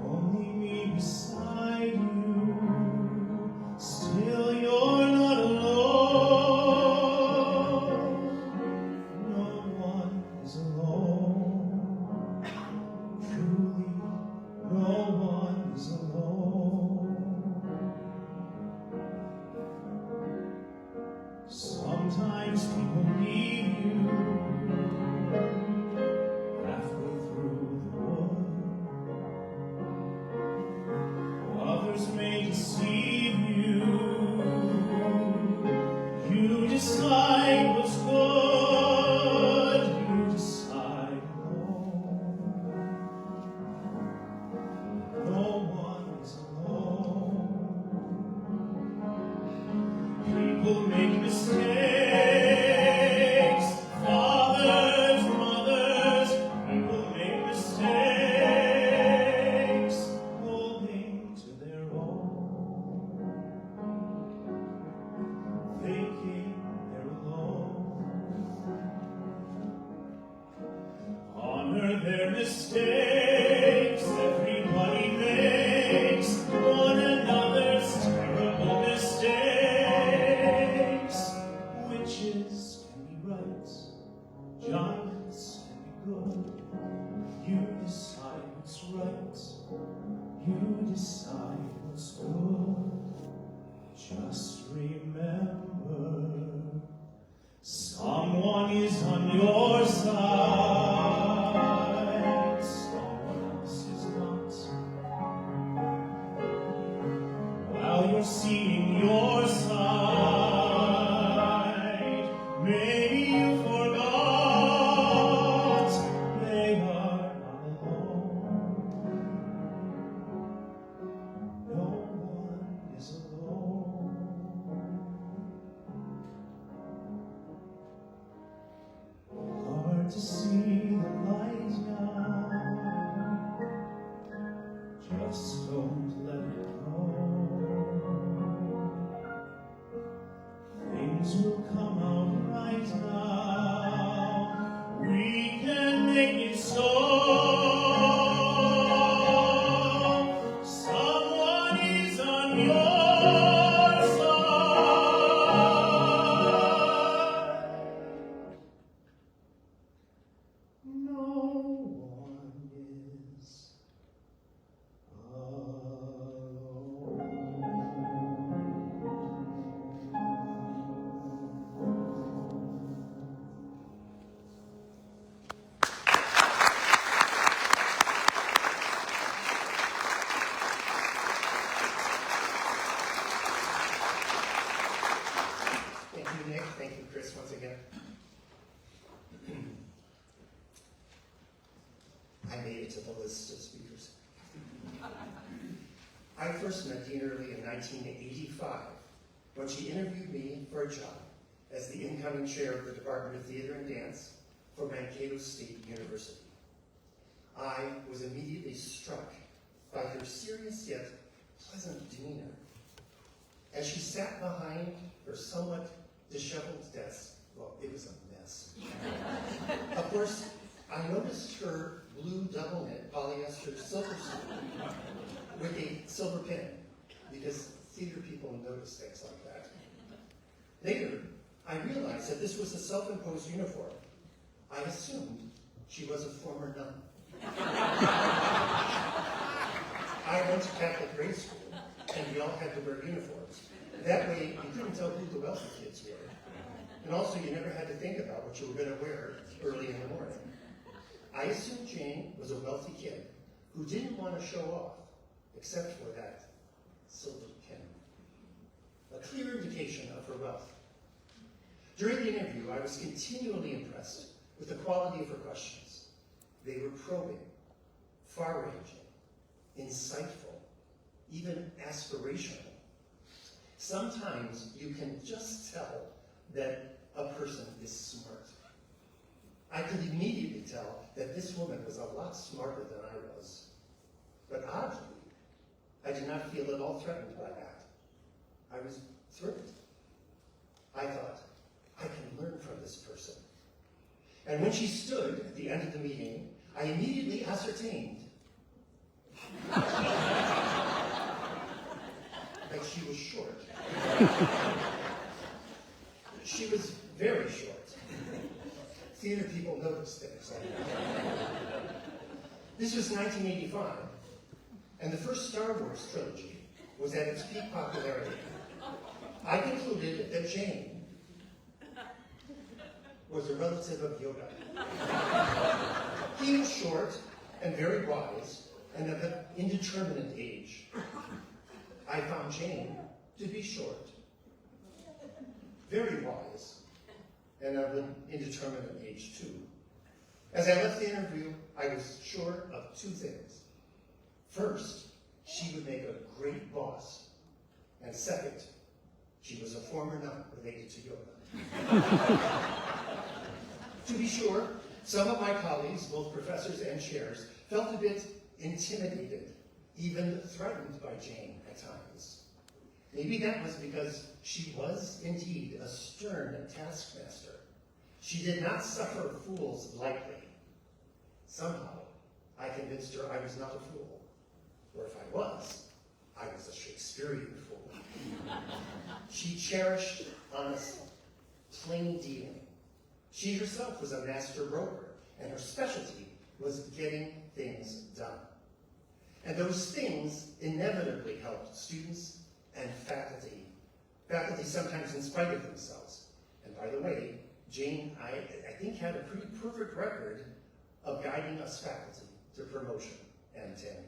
Only me beside you. Still you're not alone. No one is alone. Truly, no one is alone. Sometimes people leave you halfway through the wood. Others may deceive you. You decide what's good. You decide alone. No one is alone. People make mistakes, fathers, mothers, people make mistakes, holding to their own, thinking they're alone. Honor their mistakes, everybody makes one another's terrible mistakes. Witches can be right, giants can be good. You decide what's right, you decide what's good. Just remember, someone is on your side, someone else is not. While you're seeing your side, maybe you forgot they are not alone. No one is alone. Hard to see the light now. Just don't let it go. Things will come out right now. We can make it so. Someone is on your side. No one is Thank you, Nick. Thank you, Chris, once again. I made it to the list of speakers. I first met Dean Earley in 1985 when she interviewed me for a job as the incoming chair of the Department of Theater and Dance for Mankato State University. I was immediately struck by her serious yet pleasant demeanor. As she sat behind her somewhat disheveled desk, well, it was a mess. Of course, I noticed her blue double knit polyester silver suit with a silver pin, because theater people notice things like that. Later, I realized that this was a self-imposed uniform. I assumed she was a former nun. I went to Catholic grade school, and we all had to wear uniforms. That way, you couldn't tell who the wealthy kids were. And also, you never had to think about what you were going to wear early in the morning. I assumed Jane was a wealthy kid who didn't want to show off, except for that silver pin. A clear indication of her wealth. During the interview, I was continually impressed with the quality of her questions. They were probing, far-ranging, insightful, even aspirational. Sometimes you can just tell that a person is smart. I could immediately tell that this woman was a lot smarter than I was. But oddly, I did not feel at all threatened by that. I was thrilled. I thought, I can learn from this person. And when she stood at the end of the meeting, I immediately ascertained that she was short. She was very short. Theater people noticed things like that. This was 1985, and the first Star Wars trilogy was at its peak popularity. I concluded that Jane was a relative of Yoda. He was short and very wise and of an indeterminate age. I found Jane to be short, very wise, and of an indeterminate age too. As I left the interview, I was sure of two things. First, she would make a great boss. And second, she was a former nun related to Yoda. To be sure, some of my colleagues, both professors and chairs, felt a bit intimidated, even threatened by Jane at times. Maybe that was because she was indeed a stern taskmaster. She did not suffer fools lightly. Somehow, I convinced her I was not a fool. Or if I was a Shakespearean fool. She cherished honesty, plain dealing. She herself was a master broker, and her specialty was getting things done. And those things inevitably helped students and faculty. Faculty sometimes in spite of themselves. And by the way, Jane, I think, had a pretty perfect record of guiding us faculty to promotion and tenure.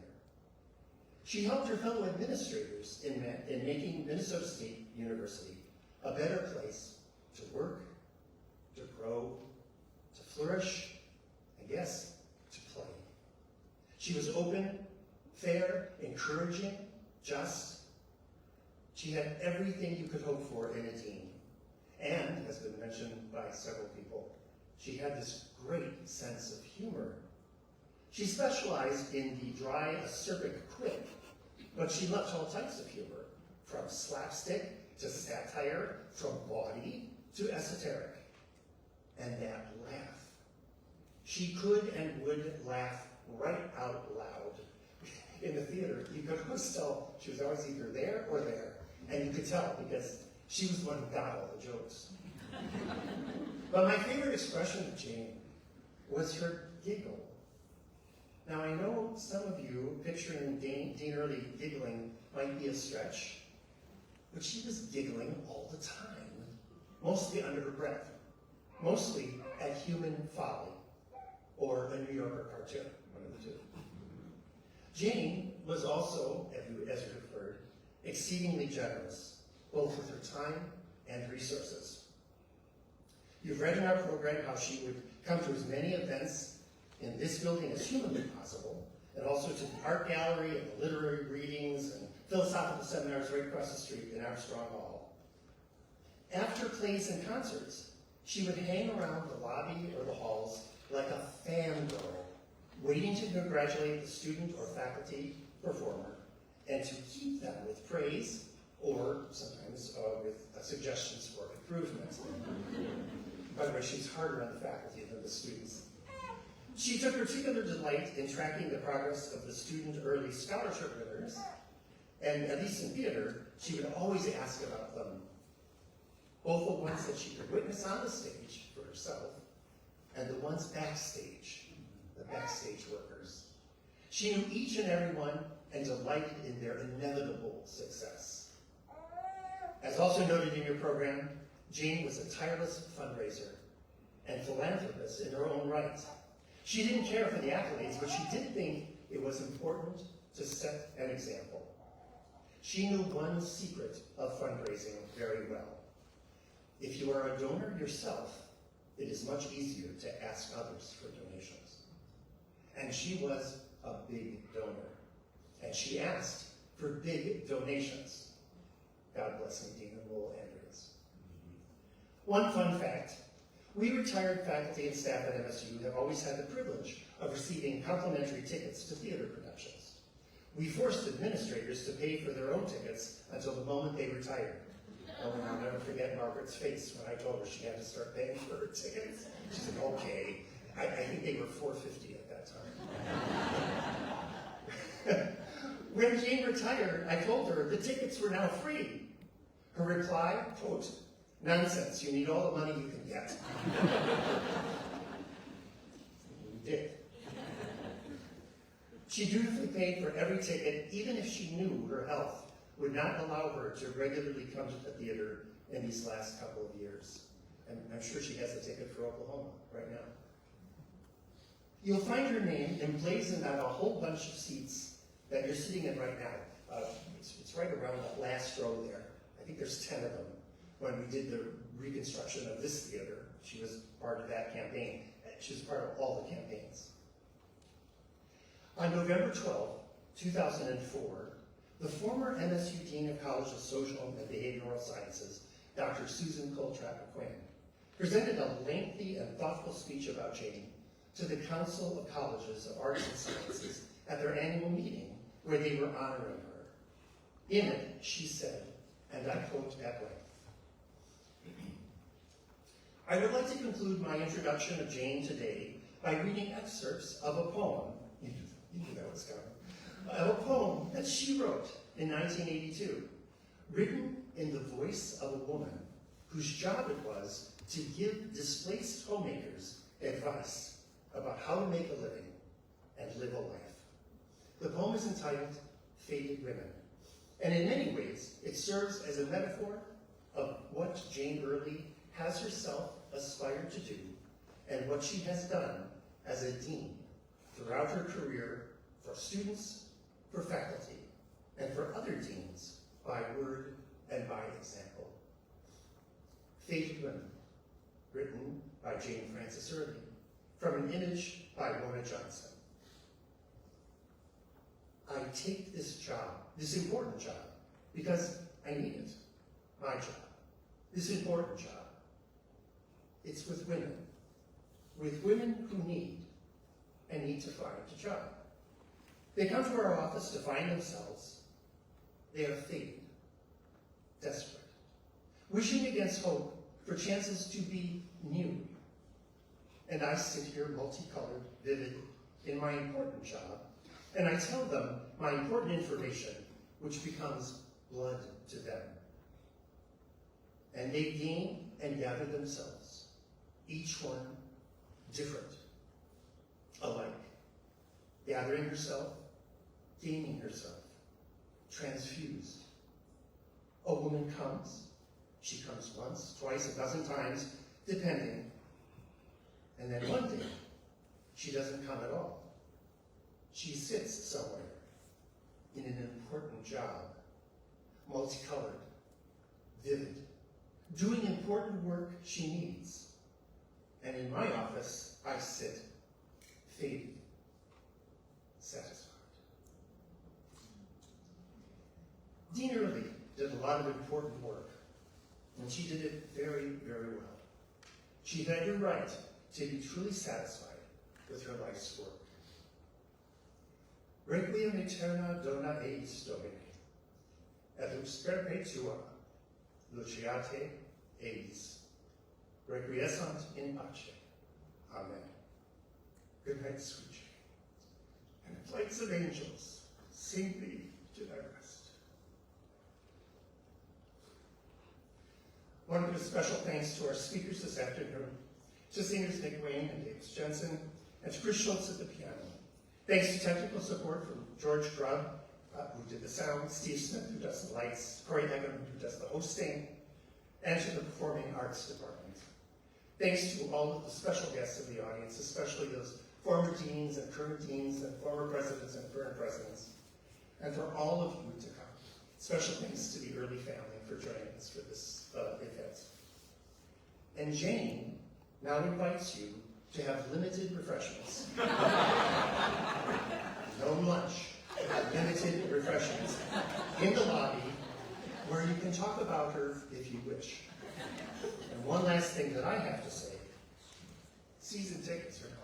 She helped her fellow administrators in making Minnesota State University a better place to work, to grow, to flourish, and yes, to play. She was open, fair, encouraging, just. She had everything you could hope for in a dean. And, has been mentioned by several people, she had this great sense of humor. She specialized in the dry, acerbic quip, but she loved all types of humor, from slapstick to satire, from bawdy to esoteric. And that laugh. She could and would laugh right out loud. In the theater, you could always tell she was always either there or there. And you could tell because she was the one who got all the jokes. But my favorite expression of Jane was her giggle. Now I know some of you picturing Dean Earley giggling might be a stretch, but she was giggling all the time, mostly under her breath, mostly at human folly, or a New Yorker cartoon, one of the two. Jane was also, as you have heard, exceedingly generous, both with her time and resources. You've read in our program how she would come to as many events in this building as humanly possible, and also to the art gallery and the literary readings and philosophical seminars right across the street in Armstrong Hall. After plays and concerts, she would hang around the lobby or the halls like a fangirl, waiting to congratulate the student or faculty performer and to keep them with praise or sometimes with suggestions for improvement. By the way, she's harder on the faculty than the students. She took particular delight in tracking the progress of the student early scholarship winners, and at least in theater, she would always ask about them, both the ones that she could witness on the stage for herself, and the ones backstage, the backstage workers. She knew each and every one and delighted in their inevitable success. As also noted in your program, Jane was a tireless fundraiser and philanthropist in her own right. She didn't care for the accolades, but she did think it was important to set an example. She knew one secret of fundraising very well. If you are a donor yourself, it is much easier to ask others for donations. And she was a big donor, and she asked for big donations. God bless Nadine and Lowell Andrews. One fun fact, we retired faculty and staff at MSU have always had the privilege of receiving complimentary tickets to theater productions. We forced administrators to pay for their own tickets until the moment they retired. Oh, and I'll never forget Margaret's face when I told her she had to start paying for her tickets. She said, okay. I think they were $4.50 at that time. When Jane retired, I told her the tickets were now free. Her reply, quote, nonsense, you need all the money you can get. We did. She dutifully paid for every ticket, even if she knew her health would not allow her to regularly come to the theater in these last couple of years. And I'm sure she has a ticket for Oklahoma right now. You'll find her name emblazoned on a whole bunch of seats that you're sitting in right now. It's right around that last row there. I think there's 10 of them. When we did the reconstruction of this theater, she was part of that campaign. She was part of all the campaigns. On November 12, 2004, the former MSU Dean of College of Social and Behavioral Sciences, Dr. Susan Coltrane-McQuinn, presented a lengthy and thoughtful speech about Jane to the Council of Colleges of Arts and Sciences at their annual meeting where they were honoring her. In it, she said, and I quote at length, I would like to conclude my introduction of Jane today by reading excerpts of a poem, you knew that was coming, of a poem that she wrote in 1982, written in the voice of a woman whose job it was to give displaced homemakers advice about how to make a living and live a life. The poem is entitled Faded Women, and in many ways it serves as a metaphor of what Jane Earley has herself aspired to do and what she has done as a dean throughout her career for students, for faculty, and for other deans by word and by example. Faded Women, written by Jane Frances Earley, from an image by Mona Johnson. I take this job, this important job, because I need it, my job, this important job. It's with women who need and need to find a job. They come to our office to find themselves. They are faded, desperate, wishing against hope for chances to be new. And I sit here multicolored, vivid, in my important job, and I tell them my important information, which becomes blood to them. And they gain and gather themselves, each one different, alike, gathering herself, gaining herself, transfused. A woman comes, she comes once, twice, a dozen times, depending, and then one day, she doesn't come at all. She sits somewhere in an important job, multicolored, vivid, doing important work she needs. And in my office, I sit, faded, satisfied. Dean Earley did a lot of important work, and she did it very, very well. She had every right to be truly satisfied with her life's work. Requiem aeterna dona eis Domine, et lux perpetua luciate eis. Requiescant in pace. Amen. Good night, sweet Jane. And flights of angels, sing thee to thy rest. I want to give a special thanks to our speakers this afternoon, to singers Nick Wayne and Davis Jensen, and to Chris Schultz at the piano. Thanks to technical support from George Grubb, who did the sound, Steve Smith, who does the lights, Corey Hagan, who does the hosting, and to the Performing Arts Department. Thanks to all of the special guests in the audience, especially those former deans and former presidents and current presidents, and for all of you to come. Special thanks to the Earley family for joining us for this event. And Jane now invites you to have limited refreshments. No lunch, limited refreshments in the lobby where you can talk about her if you wish. And one last thing that I have to say, season tickets are gone.